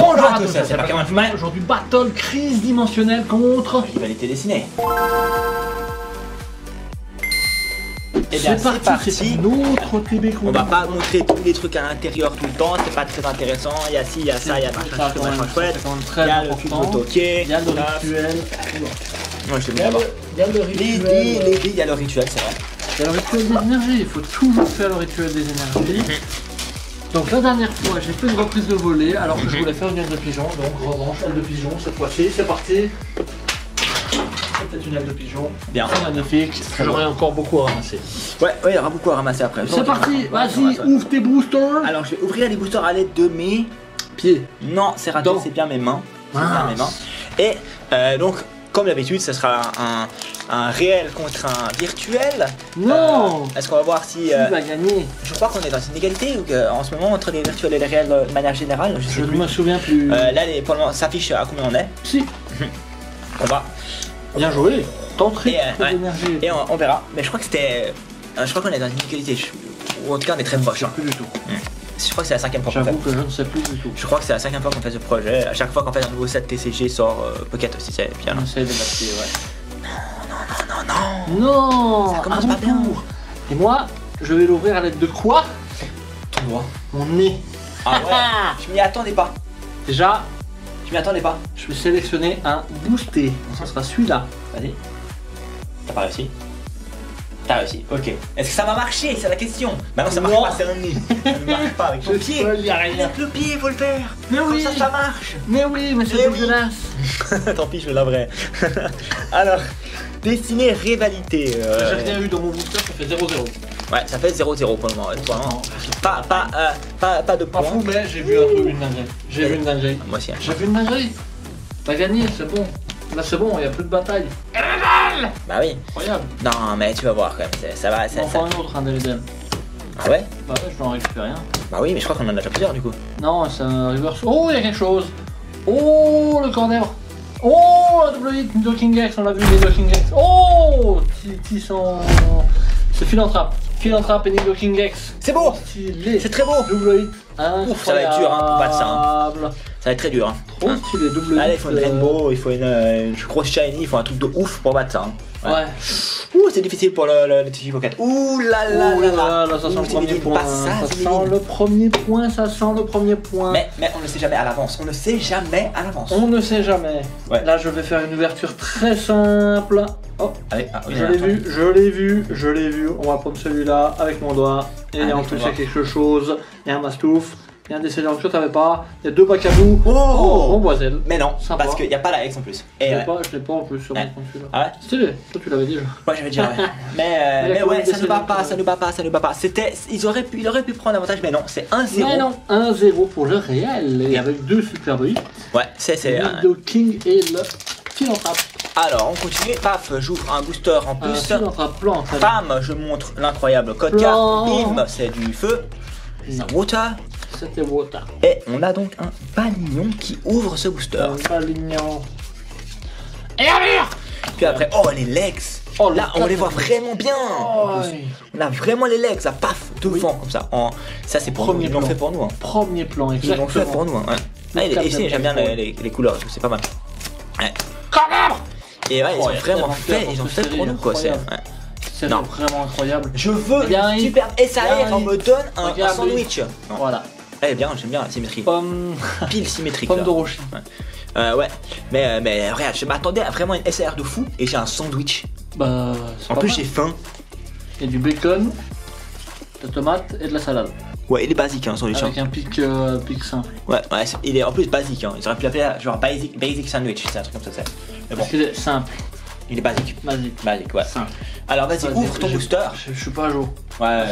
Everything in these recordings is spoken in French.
Bonjour à tous, c'est Pokémon Fumet. Aujourd'hui, battle crise dimensionnelle contre Rivalité dessinée. Et c'est parti, c'est notre TB. On va pas montrer tous les trucs à l'intérieur tout le temps, c'est pas très intéressant. Il y a ci, il y a ça, il y a machin chouette. Il y a le cube autoqué. Il y a le rituel. Moi je te mets là-bas. Il y a le rituel. Il y a le rituel, c'est vrai. Il y a le rituel des énergies, il faut toujours faire le rituel des énergies. Donc la dernière fois, j'ai fait une reprise de volée alors que je voulais faire une aile de pigeon. Donc revanche, aile de pigeon cette fois-ci, c'est parti. C'est peut-être une aile de pigeon. Bien. C'est magnifique. J'aurai encore beaucoup à ramasser. Ouais, il y aura beaucoup à ramasser après. C'est parti, vas-y, ouvre tes boosters. Alors je vais ouvrir les boosters à l'aide de mes pieds. Non, c'est raté, c'est bien mes mains. C'est bien mes mains. Et donc, comme d'habitude, ce sera un réel contre un virtuel. Non. Est-ce qu'on va voir si... Qui va gagner? Je crois qu'on est dans une égalité ou en ce moment entre les virtuels et les réels de manière générale. Je ne me souviens plus. Là, pour le moment, ça affiche à combien on est. Si. On va. Bien joué. T'entrée d'énergie. Et on verra. Mais je crois que c'était... je crois qu'on est dans une égalité. Ou en tout cas, on est très proche. Je ne sais plus du tout. Je crois que c'est la 5ème fois qu'on fait. J'avoue que je ne sais plus du tout. Je crois que c'est la 5ème fois qu'on fait ce projet. À chaque fois qu'on fait un nouveau set TCG sort Pocket aussi, c'est bien. On essaie d'adapter, ouais. Non. Non. Ça commence pas bien. Et moi, je vais l'ouvrir à l'aide de quoi? Ton doigt. Mon nez. Ah ouais. Je m'y attendais pas. Déjà, je m'y attendais pas. Je vais sélectionner un boosté. Ça sera celui-là. Vas-y. T'as pas réussi? T'as réussi, ok. Est-ce que ça va marcher? C'est la question. Bah non, ça marche pas, c'est un nez. Ça ne marche pas avec ton pied. Avec le pied, il faut le faire. Mais comme oui. ça marche. Mais oui, mais c'est dégueulasse. Tant pis, je le laverai. Alors, dessiner rivalité. J'ai rien eu dans mon booster, ça fait 0-0. Ouais, ça fait 0-0 pour le moment. Pas de points. Pas fou, mais j'ai vu un truc, une dinguerie. J'ai vu une dinguerie. Moi aussi. J'ai vu une dinguerie. T'as gagné, c'est bon. Là c'est bon, il n'y a plus de bataille. Bah oui. Incroyable. Non mais tu vas voir quand même, ça va. On en prend un autre, un DVD. Ah ouais? Bah ouais, je vais en récupérer un. Bah oui, mais je crois qu'on en a déjà plusieurs du coup. Non, c'est un reverse. Oh, il y a quelque chose. Oh, le corner. Oh, la double hit, Nidoking X, on l'a vu, Nidoking X. Oh, qui sont... C'est Philanthrope. Philanthrope et Nidoking X. C'est beau. C'est très beau. Double hit. Ouf, ça va être dur hein, pour battre ça. Hein. Ça va être très dur. Hein. Trop stylé, double hit. Allez, il faut une rainbow, il faut une grosse shiny, il faut un truc de ouf pour battre ça. Hein. Ouais. Ouh, c'est difficile pour le TCG Pocket. Ouh là là, ça sent le premier point. Ça sent le premier point, ça sent le premier point. Mais on ne sait jamais à l'avance. On ne sait jamais à l'avance. On ne sait jamais. Ouais. Là, je vais faire une ouverture très simple. Oh, allez, oui, je l'ai vu. On va prendre celui-là avec mon doigt. Et en plus, il y a quelque chose. Il y a un mastouf. Il y a un décès d'entre t'avais pas. Il y a deux bacabous. Oh, Bomboiselle. Mais non, sympa. Parce qu'il n'y a pas la X en plus. Et je l'ai pas en plus sur mon compte celui-là. Ah ouais? Stylé. Toi, tu l'avais dit. Ouais, j'avais dit ouais. mais ouais, ça ne va pas, ça ne va pas. Il aurait pu prendre l'avantage, mais non, c'est 1-0. Mais non, 1-0 pour le réel. Et avec deux superbes hits. Ouais, c'est. Le King et le Philanthrope. Alors, on continue. Paf, j'ouvre un booster en plus. Philanthrope plante. Pam, je montre l'incroyable code card. Bim, c'est du feu. C'est water. C'était water. Et on a donc un balignon qui ouvre ce booster. Un balignon. Et allure. Puis après, oh les legs. Oh, là, on les voit vraiment bien. Oh, on a vraiment les legs, ça paf, devant comme ça. Ça, c'est premier plan. Ils l'ont fait pour nous. Hein. Premier plan, exactement. Ils l'ont fait pour nous. Hein. Ici, j'aime bien les couleurs, c'est pas mal. Ouais. Et ouais, ils ont vraiment fait, pour nous quoi. C'est vraiment incroyable. Je veux une super SAR, on me donne un sandwich. Voilà. Eh bien, j'aime bien la symétrie. Pile symétrique. Pomme de rocher. Ouais, mais regarde, je m'attendais à vraiment une SAR de fou et j'ai un sandwich. Bah, en plus, j'ai faim. Il y a du bacon, de la tomate et de la salade. Ouais, il est basique, hein, sandwich. Avec un pic simple. Ouais, il est en plus basique. Hein. Ils auraient pu l'appeler genre basic sandwich, c'est un truc comme ça. Mais bon. Parce qu'il est simple. Il est basique. Basique, ouais. Simple. Alors vas-y, ouvre ton booster. Je suis pas à jour. Ouais,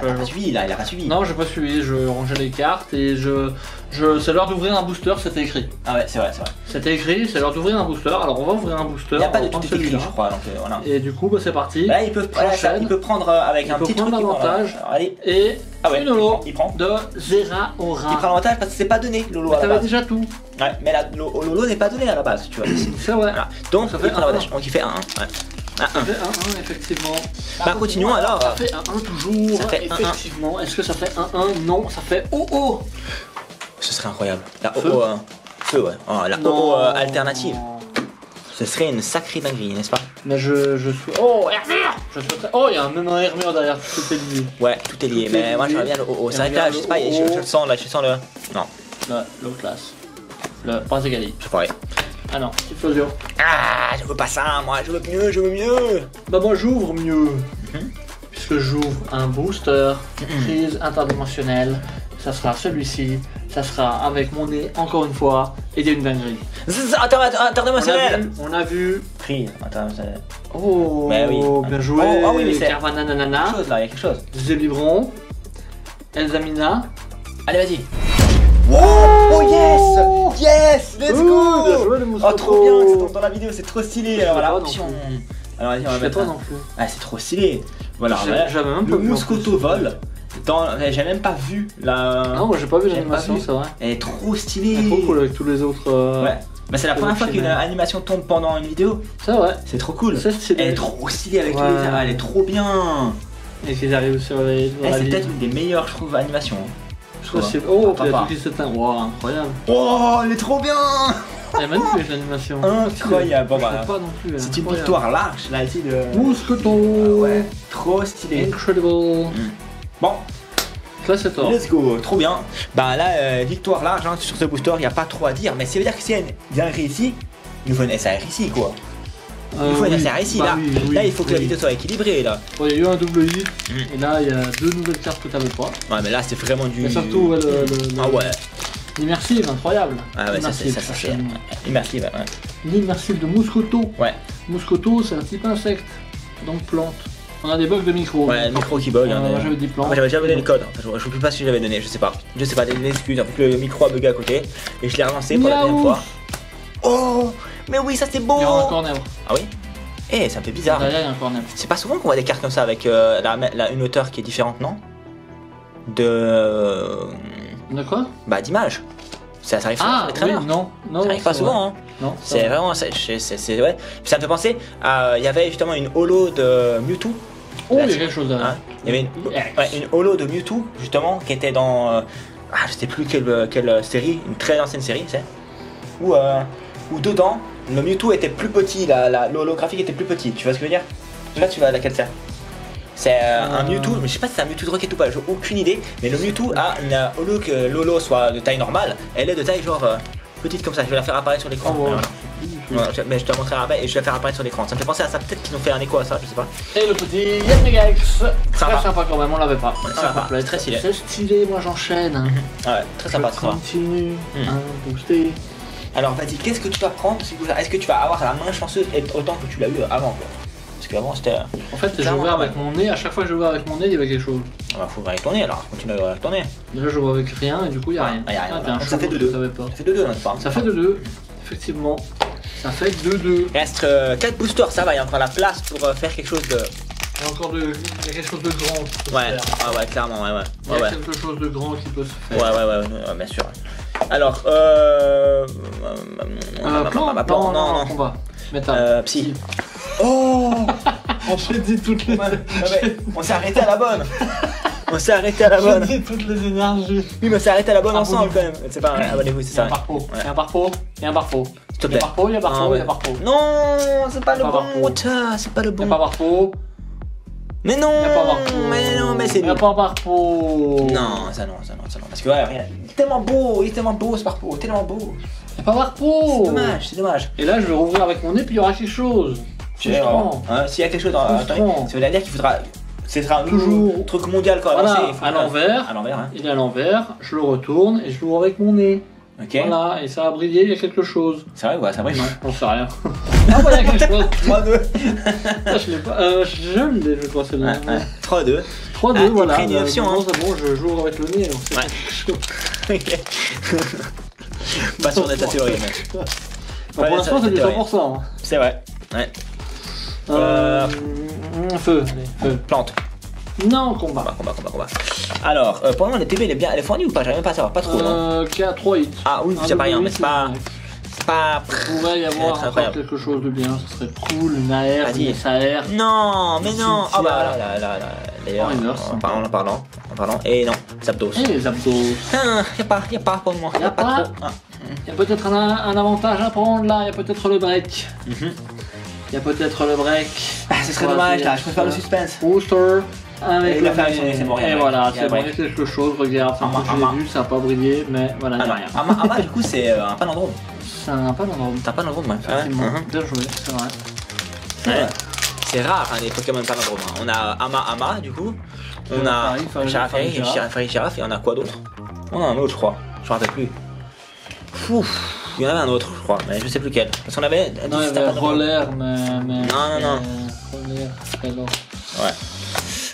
il a pas suivi là, il a pas suivi. Non, j'ai pas suivi, je rangeais les cartes et c'est l'heure d'ouvrir un booster, c'était écrit. Ah ouais, c'est vrai. C'était écrit, c'est l'heure d'ouvrir un booster, alors on va ouvrir un booster. Il n'y a pas de tout écrit, je crois. Donc, voilà. Et du coup, bah, c'est parti. Là, il peut prendre avec un petit truc. L'avantage. Allez. Et une Lolo il prend. de Zera Aura. Il prend l'avantage parce que c'est pas donné, Lolo. T'avais déjà tout. Ouais, mais Lolo n'est pas donné à la base, tu vois. C'est vrai. Voilà. Donc, ça fait il prend l'avantage. Donc, il fait 1-1. Ça fait 1-1 effectivement. Bah continuons alors. Ça fait 1-1 toujours. Ça fait effectivement. Est-ce que ça fait 1-1? Non, ça fait Oh. Ce serait incroyable. La Feu. feu, ouais. Oh, la OO alternative. Ce serait une sacrée dinguerie, n'est-ce pas? Mais je suis. Oh, Hermure! Oh, il y a même un Hermure derrière, tout est lié. Ouais, tout est lié, mais moi j'aimerais bien le OO. C'est vrai que là, je sais pas, je le sens là, je sens le. Non. Là, low class. Le bras égalé. Je crois. Ah non, explosion. Ah, je veux pas ça, moi, je veux mieux, je veux mieux. Bah, moi j'ouvre mieux. Puisque j'ouvre un booster crise interdimensionnelle. Ça sera celui-ci. Ça sera avec mon nez, encore une fois, et il y a une dinguerie. Interdimensionnel. On a vu. Prise, interdimensionnel. Oh, mais oui. Bien joué. Ah oui, mais c'est. Carvana Il y a Nanana. quelque chose là, il y a quelque chose. Zélibron. Elzamina. Allez, vas-y. Oh yes! Yes! Let's go! Bien joué, le Mousqueto. Oh, trop bien, ça tombe dans la vidéo, c'est trop stylé. Alors, voilà, option. Alors, vas-y, on va mettre. Pas non plus. Ah, c'est trop stylé. Voilà, j'avais même pas le vu. Mousqueto vole. J'ai même pas vu la. Non, moi j'ai pas vu l'animation, c'est vrai. Elle est trop stylée. Elle est trop cool avec tous les autres. Ouais. Bah, c'est la première fois qu'une animation tombe pendant une vidéo. C'est vrai. C'est trop cool. Elle est trop stylée avec tous les. Elle est trop bien. Et qu'ils arrivent sur les. C'est peut-être une des meilleures, je trouve, animations. Oh, il y a tout qui s'éteint. Wow, incroyable. Oh, elle est trop bien. Elle est magnifique l'animation. Incroyable. Bon, bah, pas non plus. C'est une victoire large là ici de. Mousqueto. Ouais. Trop stylé. Incredible. Bon. Là c'est toi. Let's go, trop bien. Bah là, victoire large hein, sur ce booster, il n'y a pas trop à dire. Mais ça veut dire que si elle vient ici, il nous faut une SR ici quoi. Il faut une SR ici là. Là il faut que la vidéo soit équilibrée là. Bon, il y a eu un double hit. Et là il y a deux nouvelles cartes que tu n'avais pas. Ouais mais là c'est vraiment du. Mais surtout Ah ouais. L'immersive, incroyable. Ah ouais, ça c'est immersive, ouais. L'immersive de Mousqueto. Ouais. Mousqueto c'est un type insecte, donc plante. On a des bugs de micro. Ouais, le micro qui bug. Moi j'avais des plans. Moi j'avais déjà donné le code. Je ne sais pas si j'avais donné, je sais pas. Je sais pas, des excuses. En fait, le micro a bugué à côté. Et je l'ai relancé pour la deuxième fois. Oh, mais oui, ça c'est beau. Il y a un corner. Ah oui? Eh, ça me fait bizarre. Derrière, il y a un corner. C'est pas souvent qu'on voit des cartes comme ça avec une hauteur qui est différente, non? De quoi? Bah, d'image. Ça arrive souvent sur les traîneurs. Non, ça arrive pas souvent, hein. Non. C'est vraiment. C'est ouais. Puis ça me fait penser à. Il y avait justement une holo de Mewtwo. Oh, il y a quelque chose là. Hein, il y avait une holo de Mewtwo, justement, qui était dans. Je sais plus quelle série, une très ancienne série, c'est. Où dedans, le Mewtwo était plus petit, l'holographique était plus petit. Tu vois ce que je veux dire? Là, tu vois à laquelle c'est. C'est un Mewtwo, mais je sais pas si c'est un Mewtwo de Rocket ou pas, j'ai aucune idée. Mais le Mewtwo a une holo que l'holo soit de taille normale, elle est de taille genre petite comme ça. Je vais la faire apparaître sur l'écran. Mais je te la montrerai après et je vais la faire apparaître sur l'écran. Ça me fait penser à ça, peut-être qu'ils ont fait un écho à ça, je sais pas. Et le petit Yanmegax, très sympa quand même, on l'avait pas. C'est très stylé. C'est stylé, moi j'enchaîne. Ouais, très sympa. Continue à booster. Alors vas-y, qu'est-ce que tu vas prendre? Est-ce que tu vas avoir la main chanceuse autant que tu l'as eu avant quoi? Parce qu'avant c'était. En fait, j'ai ouvert avec mon nez, à chaque fois que je ouvert avec mon nez, il y avait quelque chose. Bah, faut ouvrir avec ton nez alors, continue à ouvrir avec ton nez. Là, je vois avec rien et du coup, il y a rien. Il y a rien. Ça fait 2-2. Ça fait 2-2, n'est-ce pas? Ça fait 2-2, effectivement. Ça fait 2-2. Il reste 4 boosters, ça va, il y a encore la place pour faire quelque chose de. Il y a encore quelque chose de grand qui peut se faire. Ouais, clairement, ouais. Il y a quelque chose de grand qui peut se faire. Ouais, bien sûr. Alors, plan, non, combat. Métal. Psy. Oh. J'ai dit toutes les. On s'est arrêté à la bonne. On s'est arrêté à la bonne. J'ai dit toutes les énergies. Oui, mais on s'est arrêté à la bonne ensemble quand même. C'est pas abonnez-vous, c'est ça. Il y a un parpo. Il y a un parpo. S'il te plaît. Il y a parpo. Non, c'est pas le bon. C'est pas le bon. Il y a pas parpo. Mais non. Il y a pas parpo. Mais non, mais c'est il y a pas parpo. Non, ça non. Parce que ouais, regarde, il est tellement beau ce parpo, tellement beau. Il y a pas parpo. C'est dommage. Et là, je vais rouvrir avec mon nez, puis il y aura quelque chose. S'il y a quelque chose ça veut dire qu'il faudra. Ce sera un toujours truc mondial quand même. Voilà, à l'envers. Il est à l'envers, je le retourne et je l'ouvre avec mon nez. Ok. Voilà, et ça a brillé, il y a quelque chose. C'est vrai, ouais, ça brille. Non, j'en sais rien. Ah, voilà, il y a quelque chose. 3-2. Je l'ai pas. Je l'ai, je crois, c'est là. 3-2. 3-2, voilà. Pris une option, hein. C'est bon, je joue avec le nez. Ok. Pas sûr de ta théorie, mec. Pour l'instant, c'est du 100%. C'est vrai. Ouais. Feu. Plante. Non, combat. Alors, pour le moment, le TB elle est fournie ou pas? J'arrive même pas à savoir, pas trop. Qui a 3 hits. Ah oui, c'est pas rien, mais c'est pas. Il pourrait y avoir encore quelque chose de bien, ce serait cool, une AR, une SAR. Non, mais non. Ah bah là, d'ailleurs, en parlant. Et non, Zapdos. Et les abdos. Y a pas pour moi. Y a pas. trop. Il y a peut-être un avantage à prendre là, il y a peut-être le break. Il y a peut-être le break. Ah, ce serait dommage là, je préfère le suspense. Booster. Avec il a fait sonner, c'est bon, et voilà, c'est bon, il y break. a quelque chose, regarde, enfin, moi je l'ai vu, ça n'a pas brillé, mais voilà, il n'y a rien. Ama, du coup, c'est un palindrome. C'est un palindrome. T'as un palindrome, ouais. Effectivement, bien joué, c'est vrai. Ouais. C'est rare hein, les Pokémon palindromes. On a Ama, du coup. On a Chirafari, Giraffe, et on a quoi d'autre? On a un autre, je crois. Je me rappelle plus. Il y en avait un autre, je crois, mais je sais plus quel. Parce qu'on avait. Non, il y avait Roller, mais. Non. Roller, alors. Ouais.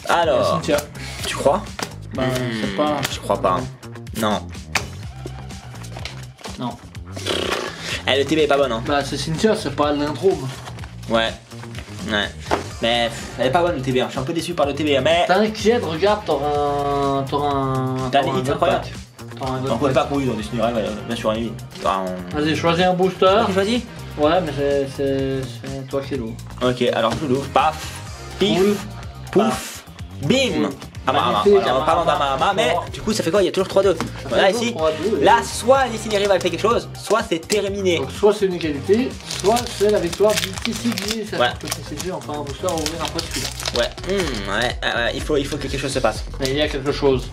Alors. Cynthia. Tu crois? Bah, c'est pas. Je crois pas. Non. Non. Le TB est pas bonne, hein. Bah, c'est Cynthia, c'est pas l'indrome. Ouais. Mais elle est pas bonne le TB, hein. Je suis un peu déçu par le TB, mais. T'inquiète, regarde, t'auras un. T'as des hits incroyables. On peut pas courir dans des Snurel, bien sûr, Ivy. Vas-y, choisis un booster. Tu choisis? Ouais, mais c'est toi qui l'ouvre. Ok, alors je l'ouvre. Paf, pif, pouf, bim. Ama. En parlant d'Ama, mais du coup, ça fait quoi? Il y a toujours 3-2. Voilà, ici. Là, soit Destiny Rival fait quelque chose, soit c'est terminé. Donc, soit c'est une égalité, soit c'est la victoire du TCG. Ça Ouais. fait que TCG enfin un booster à ouvrir un poste celui-là. Ouais, il faut que quelque chose se passe. Mais il y a quelque chose.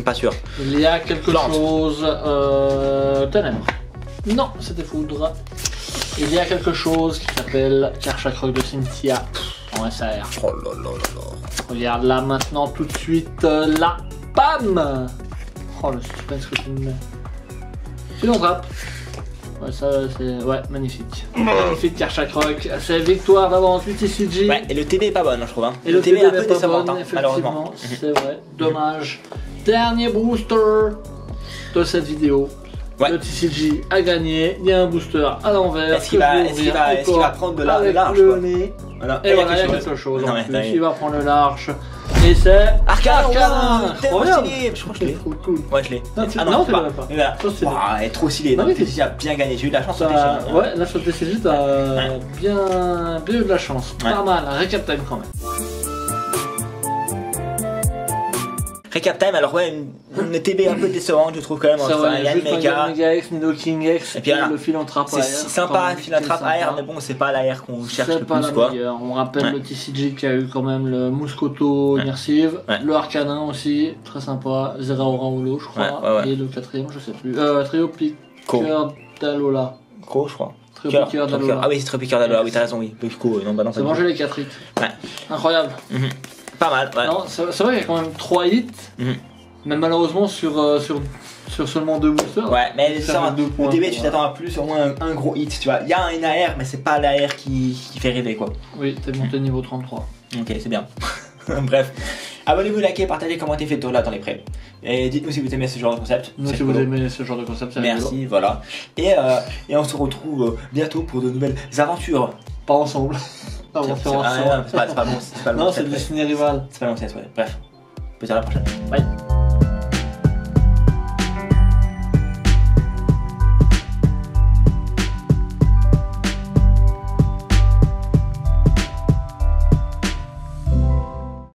Pas sûr. Il y a quelque Plante. chose. Ténèbres. Non, c'était Foudre. Il y a quelque chose qui s'appelle Karchakroc de Cynthia en SAR. Oh là là là là. Regarde là maintenant tout de suite la PAM. Oh le suspense que tu me mets. Tu l'entrappes. Ouais ça c'est. Ouais magnifique. Magnifique Karchakroc. C'est victoire d'avance du TCG. Ouais, et le TB est pas bonne, je trouve. Hein. Et le TB est un n'est peu pas décevant, bonne, hein, malheureusement. effectivement. C'est vrai. Dommage. Dernier booster de cette vidéo. Ouais. Le TCG a gagné. Il y a un booster à l'envers. Est-ce qu'il va prendre de large le quoi. nez. Voilà. Et voilà, il y a quelque chose. Non, En mais plus. t'as- Il va prendre le large. Et c'est Arcana. Tellement Regarde. stylé. Je crois que je l'ai. Trop cool. Ouais, je l'ai. Non, Ah non, je tu l'ai l'avais pas. Mais voilà. Trop stylé. Elle est trop stylée. Non, Donc, mais TCG a bien gagné. J'ai eu de la chance sur TCG. Ouais, là sur le TCG, t'as bien eu de la chance. Ouais. Pas mal. Récap time quand même. Recap time, alors ouais, une TB un peu décevante, je trouve quand même. C'est Entre vrai, Yann juste un Mega. Mega X, Nido King X, Et puis voilà. le Philanthrope C'est AR. sympa, Philanthrope AR, mais bon, c'est pas l'AR qu'on cherche le C'est pas plus la quoi. meilleure. On rappelle Ouais. le TCG qui a eu quand même le Muscoto Ouais. Immersive, Ouais. le Arcanin aussi, très sympa, Zeraora Holo je crois, Ouais. et le quatrième je sais plus. Trio Co. Piqueur d'Alola. Gros, je crois. Trio Cœur, Piqueur Cœur. d'Alola. Ah oui, c'est très piqueur d'Alola, oui, t'as raison, oui. Pico, non, bah non, C'est pas mangé du les 4 hits. Ouais. Incroyable. tout. Pas mal, ouais. Non, c'est vrai qu'il y a quand même 3 hits, Mhm. mais malheureusement sur seulement 2 boosters. Ouais, mais Ça ça, fait 2 au points. TB, tu t'attends à plus, au moins un gros hit, tu vois. Il y a un AR, mais c'est pas l'AR qui fait rêver, quoi. Oui, t'es monté niveau 33. Ok, c'est bien. Bref. Abonnez-vous, likez, partagez, commentez, faites tout là dans les prêts. Et dites-nous si vous aimez ce genre de concept. Nous, C'est si vous cool. aimez ce genre de concept, c'est rigolo. Merci, voilà. Et on se retrouve bientôt pour de nouvelles aventures. Pas ensemble. Pas C'est ensemble. c'est pas bon, c'est pas le Non, bon c'est set, le ouais. Destiny Rival. C'est pas le bon set, ouais. Bref. Peut-être à la prochaine. Bye.